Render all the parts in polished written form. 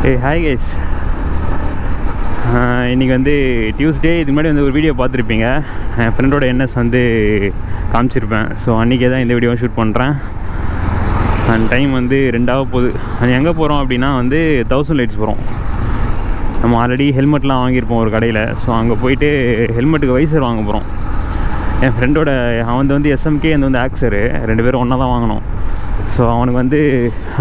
Hey, hi guys. இன்றைக்கி வந்து Tuesday. இதுக்கு முன்னாடி வந்து ஒரு வீடியோ பார்த்துருப்பீங்க. என் ஃப்ரெண்டோட என்எஸ் வந்து காமிச்சிருப்பேன். ஸோ அன்றைக்கே தான் இந்த வீடியோவை ஷூட் பண்ணுறேன். அண்ட் டைம் வந்து 2 போகுது. அது எங்கே போகிறோம் அப்படின்னா வந்து 1000 லைட்ஸ் போகிறோம். நம்ம ஆல்ரெடி ஹெல்மெட்லாம் வாங்கியிருப்போம் ஒரு கடையில். ஸோ அங்கே போயிட்டு ஹெல்மெட்டுக்கு வைசர் வாங்க போகிறோம். என் ஃப்ரெண்டோட அவன் வந்து SMK, அந்த வந்து ஆக்சரு, 2 பேரும் ஒன்றா தான் வாங்கினோம். ஸோ அவனுக்கு வந்து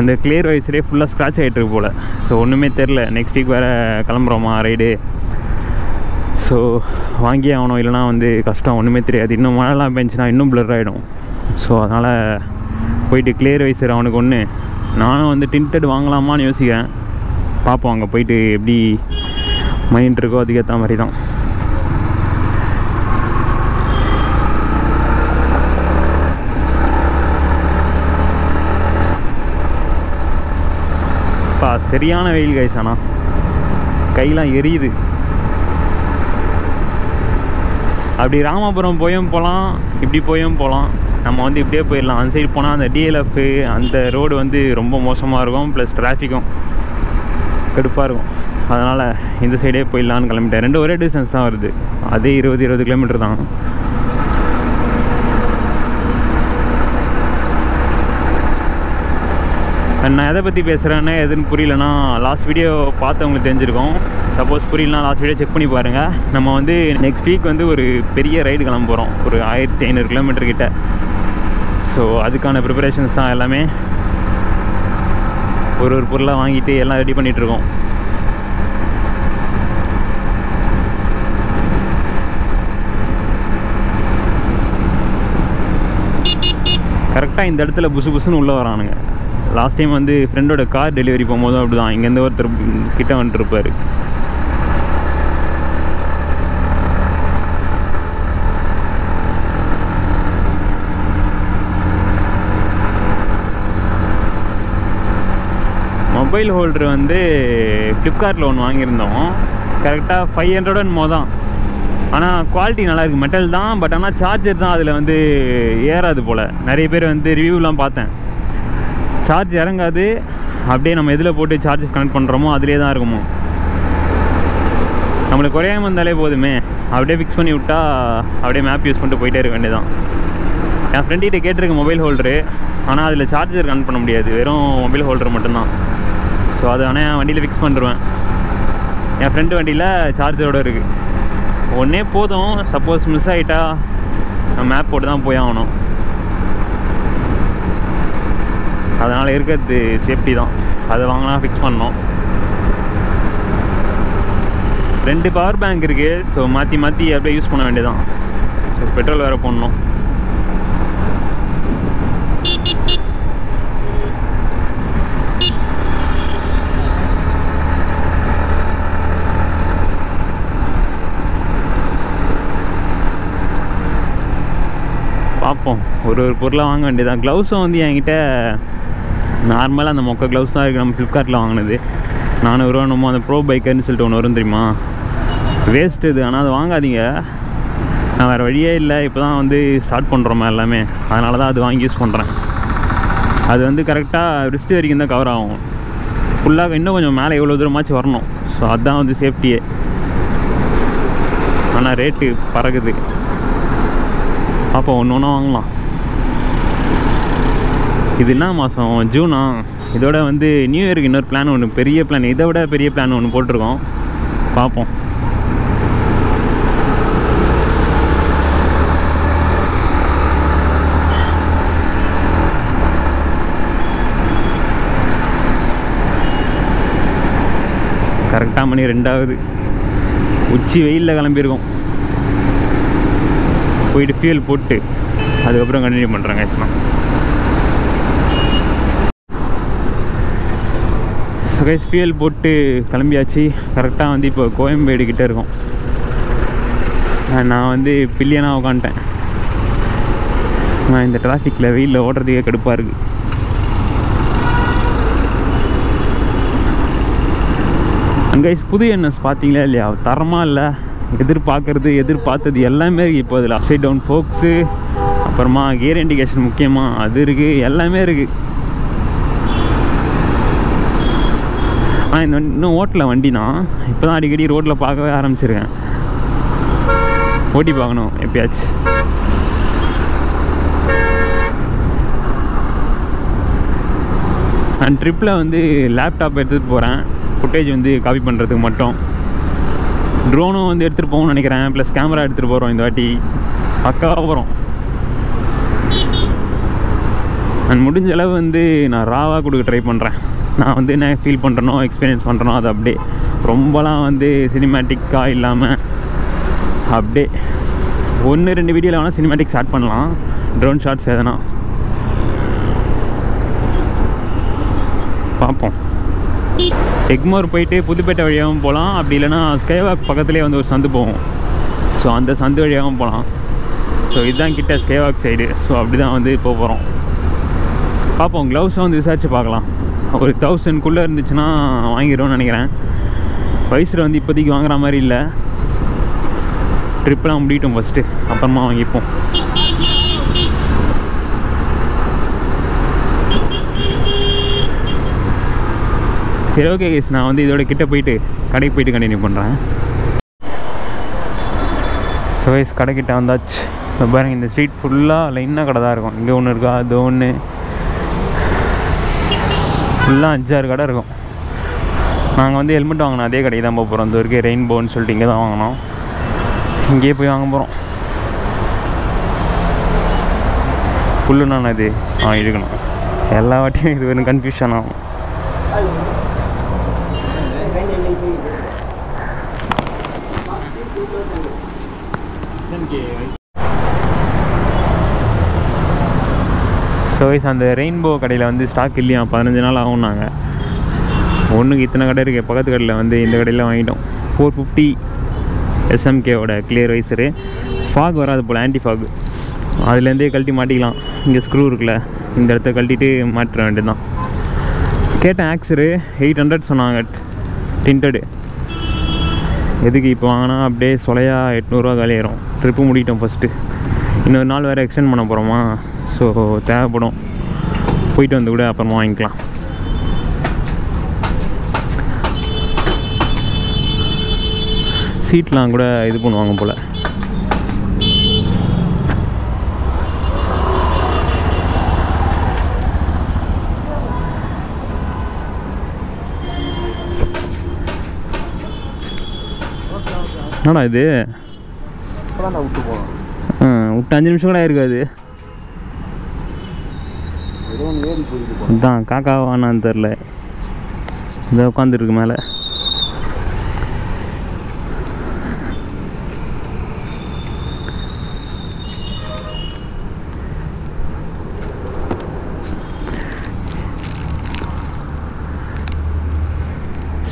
அந்த கிளியர் வைஸரே ஃபுல்லாக ஸ்க்ராட்ச் ஆகிட்டுருக்கு போல். ஸோ ஒன்றுமே தெரில. நெக்ஸ்ட் வீக் வேறு கிளம்புறோமா ரைடு. ஸோ வாங்கி ஆகணும், இல்லைனா வந்து கஷ்டம், ஒன்றுமே தெரியாது. இன்னும் மழைலாம் பெஞ்சுன்னா இன்னும் பிளர் ஆகிடும். ஸோ அதனால் போயிட்டு கிளியர் வைஸர் அவனுக்கு ஒன்று, நானும் வந்து டின்டட் வாங்கலாமான்னு யோசிக்கிறேன். பார்ப்போம் அங்கே போயிட்டு எப்படி மைண்ட் இருக்கோ அதுக்கேற்ற மாதிரி தான். சரியான வெயில் கைஸ். ஆனால் கையெல்லாம் எரியுது. அப்படி ராமபுரம் போயும் போகலாம், இப்படி போயும் போகலாம். நம்ம வந்து இப்படியே போயிடலாம். அந்த சைடு போனால் அந்த DLF அந்த ரோடு வந்து ரொம்ப மோசமாக இருக்கும். ப்ளஸ் டிராஃபிக்கும் கடுப்பாக இருக்கும். அதனால் இந்த சைடே போயிடலான்னு கிளம்பிட்டேன். 2 ஒரே டிஸ்டன்ஸ் தான் வருது. அதே 20 கிலோமீட்டர் தான். நான் எதை பற்றி பேசுகிறேன்னா எதுன்னு புரியலன்னா லாஸ்ட் வீடியோ பார்த்தவங்களுக்கு தெரிஞ்சிருக்கோம். சப்போஸ் புரியலனா லாஸ்ட் வீடியோ செக் பண்ணி பாருங்கள். நம்ம வந்து நெக்ஸ்ட் வீக் வந்து ஒரு பெரிய ரைடு கிளம்ப போகிறோம், ஒரு 1500 கிலோமீட்டர் கிட்ட. ஸோ அதுக்கான ப்ரிப்பரேஷன்ஸ் தான் எல்லாமே. ஒரு பொருளாக வாங்கிட்டு எல்லாம் ரெடி பண்ணிகிட்ருக்கோம். கரெக்டாக இந்த இடத்துல புசுன்னு உள்ளே வரானுங்க. லாஸ்ட் டைம் வந்து ஃப்ரெண்டோட கார் டெலிவரி போகும்போதும் அப்படி தான். இங்கேருந்து ஒருத்தர் கிட்ட வந்துட்டுருப்பார். மொபைல் ஹோல்டர் வந்து ஃப்ளிப்கார்ட்டில் ஒன்று வாங்கியிருந்தோம். கரெக்டாக 500 தான். ஆனால் குவாலிட்டி நல்லாயிருக்கு. மெட்டல் தான். பட் ஆனால் சார்ஜர் தான் அதில் வந்து ஏறாது போல். நிறைய பேர் வந்து ரிவ்யூலாம் பார்த்தேன். சார்ஜ் இறங்காது. அப்படியே நம்ம எதில் போட்டு சார்ஜ் கனெக்ட் பண்ணுறோமோ அதிலே தான் இருக்குமோ. நம்மளுக்கு குறையாமல் இருந்தாலே போதுமே. அப்படியே ஃபிக்ஸ் பண்ணி விட்டா அப்படியே மேப் யூஸ் பண்ணிட்டு போயிட்டே இருக்க வேண்டியதான். என் ஃப்ரெண்ட்கிட்ட கேட்டிருக்க மொபைல் ஹோல்டரு. ஆனால் அதில் சார்ஜர் கனெக்ட் பண்ண முடியாது. வெறும் மொபைல் ஹோல்டர் மட்டும்தான். ஸோ அதை ஆனால் என் வண்டியில் ஃபிக்ஸ் பண்ணிடுவேன். என் ஃப்ரெண்டு வண்டியில் சார்ஜரோடு இருக்குது. ஒன்றே போதும். சப்போஸ் மிஸ் ஆகிட்டா நான் மேப் போட்டு தான் போய் ஆகணும். அதனால் இருக்கிறது சேஃப்டி தான். அதை வாங்கினா ஃபிக்ஸ் பண்ணோம். 2 பவர் பேங்க் இருக்குது. ஸோ மாற்றி அப்படியே யூஸ் பண்ண வேண்டியதான். ஸோ பெட்ரோல் வேறு போடணும். பார்ப்போம். ஒரு பொருளாக வாங்க வேண்டியதான். க்ளவுஸும் வந்து என்கிட்ட நார்மலாக அந்த மொக்க க்ளவுஸ் தான் இருக்குது. நம்ம ஃப்ளிப்கார்ட்டில் வாங்கினது 400 ரூபா. அந்த ப்ரோ பைக்கர்னு சொல்லிட்டு ஒன்று வரும் தெரியுமா? வேஸ்ட்டு இது. ஆனால் அது வாங்காதீங்க. நான் வேறு வழியே இல்லை. இப்போ தான் வந்து ஸ்டார்ட் பண்ணுறோமா எல்லாமே. அதனால தான் அது வாங்கி யூஸ் பண்ணுறேன். அது வந்து கரெக்டாக ரிஸ்ட் வரைக்கும் தான் கவர் ஆகும். ஃபுல்லாக இன்னும் கொஞ்சம் மேலே எவ்வளோ தூரமாச்சும் வரணும். ஸோ அதுதான் வந்து சேஃப்டியே. ஆனால் ரேட்டு பறகுது. அப்போ ஒன்று வாங்கலாம். இது என்ன மாதம்? ஜூனா? இதோட வந்து நியூ இயருக்கு இன்னொரு பிளான் ஒன்று, பெரிய பிளான், இதை விட பெரிய பிளான் ஒன்று போட்டிருக்கோம். பார்ப்போம். கரெக்டாக மணி 2 உச்சி வெயிலில் கிளம்பியிருக்கோம். போயிட்டு ஃபியூல் போட்டு அதுக்கப்புறம் கண்டினியூ பண்ணுறேங்க. ஸோ கைஸ், ஃபியூல் போட்டு கிளம்பியாச்சு. கரெக்டாக வந்து இப்போ கோயம்பேடு கிட்டே இருக்கோம். நான் வந்து பில்லியனாக உட்காந்துட்டேன். நான் இந்த டிராஃபிக்கில் வெயிலில் ஓடுறதுக்கே கடுப்பாக இருக்குது. கைஸ், புது என்எஸ் பார்த்தீங்களா இல்லையா? தரமாக இல்லை. எதிர்பார்த்தது எல்லாமே இருக்குது. இப்போ அதில் அப்சைட் டவுன் ஃபோக்ஸு, அப்புறமா கியர் இண்டிகேஷன் முக்கியமாக அது இருக்குது. எல்லாமே இருக்குது. ஆனால் இந்த இன்னும் ஓட்டல வண்டினா இப்போ தான் அடிக்கடி ரோட்டில் பார்க்கவே ஆரம்பிச்சிருக்கேன். ஓட்டி பார்க்கணும் எப்பயாச்சும். அண்ட் ட்ரிப்பில் வந்து லேப்டாப் எடுத்துகிட்டு போகிறேன், ஃபுட்டேஜ் வந்து காப்பி பண்ணுறதுக்கு மட்டும். ட்ரோனும் வந்து எடுத்துகிட்டு போகணும்னு நினைக்கிறேன், ப்ளஸ் கேமரா எடுத்துகிட்டு போகிறோம் இந்த வாட்டி. பக்காவாக போகிறோம். அண்ட் முடிஞ்ச அளவு வந்து நான் ராவாக கொடுக்க ட்ரை பண்ணுறேன். நான் வந்து என்ன ஃபீல் பண்ணுறனோ எக்ஸ்பீரியன்ஸ் பண்ணுறனோ அது அப்படியே ரொம்பலாம் வந்து சினிமேட்டிக்காக இல்லாமல் அப்படியே 1-2 வீடியோவில் வேணால் சினிமேட்டிக் ஸ்டார்ட் பண்ணலாம், ட்ரோன் ஷாட்ஸ் எதனா பார்ப்போம். எக்மோர் போயிட்டு புதுப்பேட்டை வழியாகவும் போகலாம், அப்படி இல்லைனா ஸ்கைவாக் பக்கத்துலேயே வந்து ஒரு சந்து போகும். ஸோ அந்த சந்து வழியாகவும் போகலாம். ஸோ இதுதான் கிட்ட ஸ்கைவாக் சைடு. ஸோ அப்படி தான் வந்து போக போகிறோம். பார்ப்போம். க்ளவுஸை வந்து விசாரித்து பார்க்கலாம். ஒரு 1000 இருந்துச்சுன்னா வாங்கிடுவோன்னு நினைக்கிறேன். வைசர் வந்து இப்போதைக்கு வாங்குற மாதிரி இல்லை. ட்ரிப்லாம் முடியட்டும் ஃபஸ்ட்டு, அப்புறமா வாங்கிப்போம். சரி, ஓகே கைஸ், நான் வந்து இதோட கிட்டே போயிட்டு கடைக்கு போயிட்டு கண்டினியூ பண்ணுறேன். ஸோ கைஸ், கடைக்கிட்ட வந்தாச்சு. இப்போ பாருங்கள், இந்த ஸ்ட்ரீட் ஃபுல்லாக லைனாக கடை தான் இருக்கும். இங்கே ஒன்று இருக்கா, அது ஒன்று, ஃபுல்லாக 5-6 கடை இருக்கும். நாங்கள் வந்து ஹெல்மெட் வாங்கினோம் அதே கடைக்கு தான் போக போகிறோம். இந்த வரைக்கும் ரெயின்போன்னு சொல்லிட்டு இங்கே தான் வாங்கினோம். இங்கேயே போய் வாங்க போகிறோம். ஃபுல்லுண்ணா இது இருக்கணும். எல்லா வாட்டியும் இது வெறும் கன்ஃபியூஷன் ஆகும். ஸோ வைஸ் அந்த ரெயின்போ கடையில் வந்து ஸ்டாக் இல்லையா, 15 நாள் ஆகும்னாங்க. ஒன்றுக்கு இத்தனை கடை இருக்குது. பக்கத்து கடையில் வந்து இந்த கடையில் வாங்கிட்டோம். 450 SMKவோட கிளியர் வைசரு. ஃபாக் வராது போல், ஆன்டி ஃபாக். அதுலேருந்தே கழட்டி மாட்டிக்கலாம். இங்கே ஸ்க்ரூ இருக்குல்ல, இந்த இடத்த கழட்டிட்டு மாற்ற வேண்டியது தான். கேட்டேன், ஆக்ஸரு 800 சொன்னாங்க டிண்டடு. எதுக்கு இப்போ வாங்கினா அப்படியே சொலையா 800 காலியாயிரும். Trip முடிட்டோம் first. இன்னொரு நாள் வேறு எக்ஸ்டெண்ட் பண்ண போகிறோமா, ஸோ தேவைப்படும். போயிட்டு வந்து கூட அப்புறமா வாங்கிக்கலாம். சீட்லாம் கூட இது பண்ணுவாங்க போல். என்னடா இது, விட்டு 5 நிமிஷம் கூட இருக்காது. இதுதான் காக்காவானான்னு தெரில. இதை உட்காந்துருக்கு மேலே.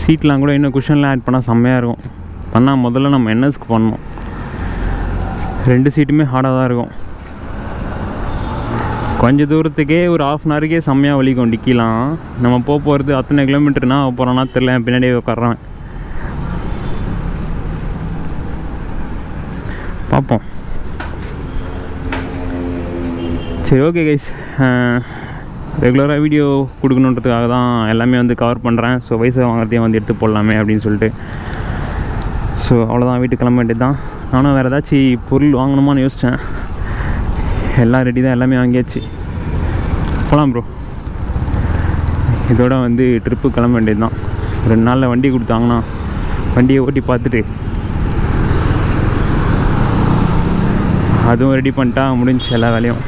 சீட்லாம் கூட இன்னும் குஷன்லாம் ஆட் பண்ணால் செம்மையாக இருக்கும். பண்ணால் முதல்ல நம்ம என்எஸ்க்கு பண்ணணும். 2 சீட்டுமே ஹார்டாக தான் இருக்கும். கொஞ்சம் தூரத்துக்கே ஒரு 1/2 hourக்கே செம்மையாக வலிக்கும். டிக்கிலாம் நம்ம போகிறது அத்தனை கிலோமீட்டர்னா போகிறோன்னா தெரில, பின்னாடியே உட்காடுறேன். பார்ப்போம். சரி, ஓகே கைஸ், ரெகுலராக வீடியோ கொடுக்கணுன்றதுக்காக தான் எல்லாமே வந்து கவர் பண்ணுறேன். ஸோ வயசை வாங்குறதையும் வந்து எடுத்து போடலாமே அப்படின்னு சொல்லிட்டு. ஸோ அவ்வளோதான், வீட்டுக்கு கிளம்ப வேண்டியது தான். நானும் வேறு ஏதாச்சும் பொருள் வாங்கணுமான்னு யோசித்தேன். எல்லாம் ரெடி தான், எல்லாமே வாங்கியாச்சு. போகலாம் ப்ரோ. இதோட வந்து ட்ரிப்பு கிளம்ப வேண்டியது தான். 2 நாளில் வண்டி கொடுத்தாங்கன்னா வண்டியை ஓட்டி பார்த்துட்டு அதுவும் ரெடி பண்ணிட்டா முடிஞ்சு எல்லா வேலையும்.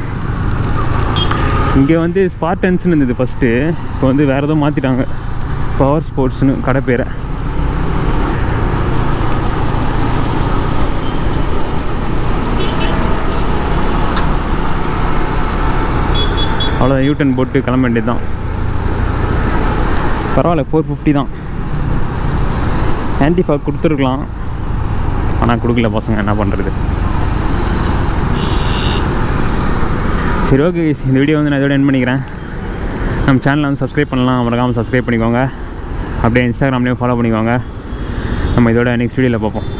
இங்கே வந்து ஸ்பார்டன்ஸ்னு இருந்தது ஃபஸ்ட்டு. இப்போ வந்து வேறு எதுவும் மாற்றிட்டாங்க, பவர் ஸ்போர்ட்ஸ்னு கடை பேரை. அவ்வளோதான், யூட்டன் போட்டு கிளம்ப வேண்டியது தான். பரவாயில்ல, 450 தான். ஆன்டி ஃபாக் கொடுத்துருக்கலாம், ஆனால் கொடுக்கல பசங்க, என்ன பண்ணுறது. சரி, ஓகே, இந்த வீடியோ வந்து நான் இதோட எண்ட் பண்ணிக்கிறேன். நம்ம சேனலை வந்து சப்ஸ்கிரைப் பண்ணலாம், மறக்காமல் சப்ஸ்கிரைப் பண்ணிக்கோங்க. அப்படியே இன்ஸ்டாகிராம்லேயும் ஃபாலோ பண்ணிக்கோங்க. நம்ம இதோட நெக்ஸ்ட் வீடியோவில் பார்ப்போம்.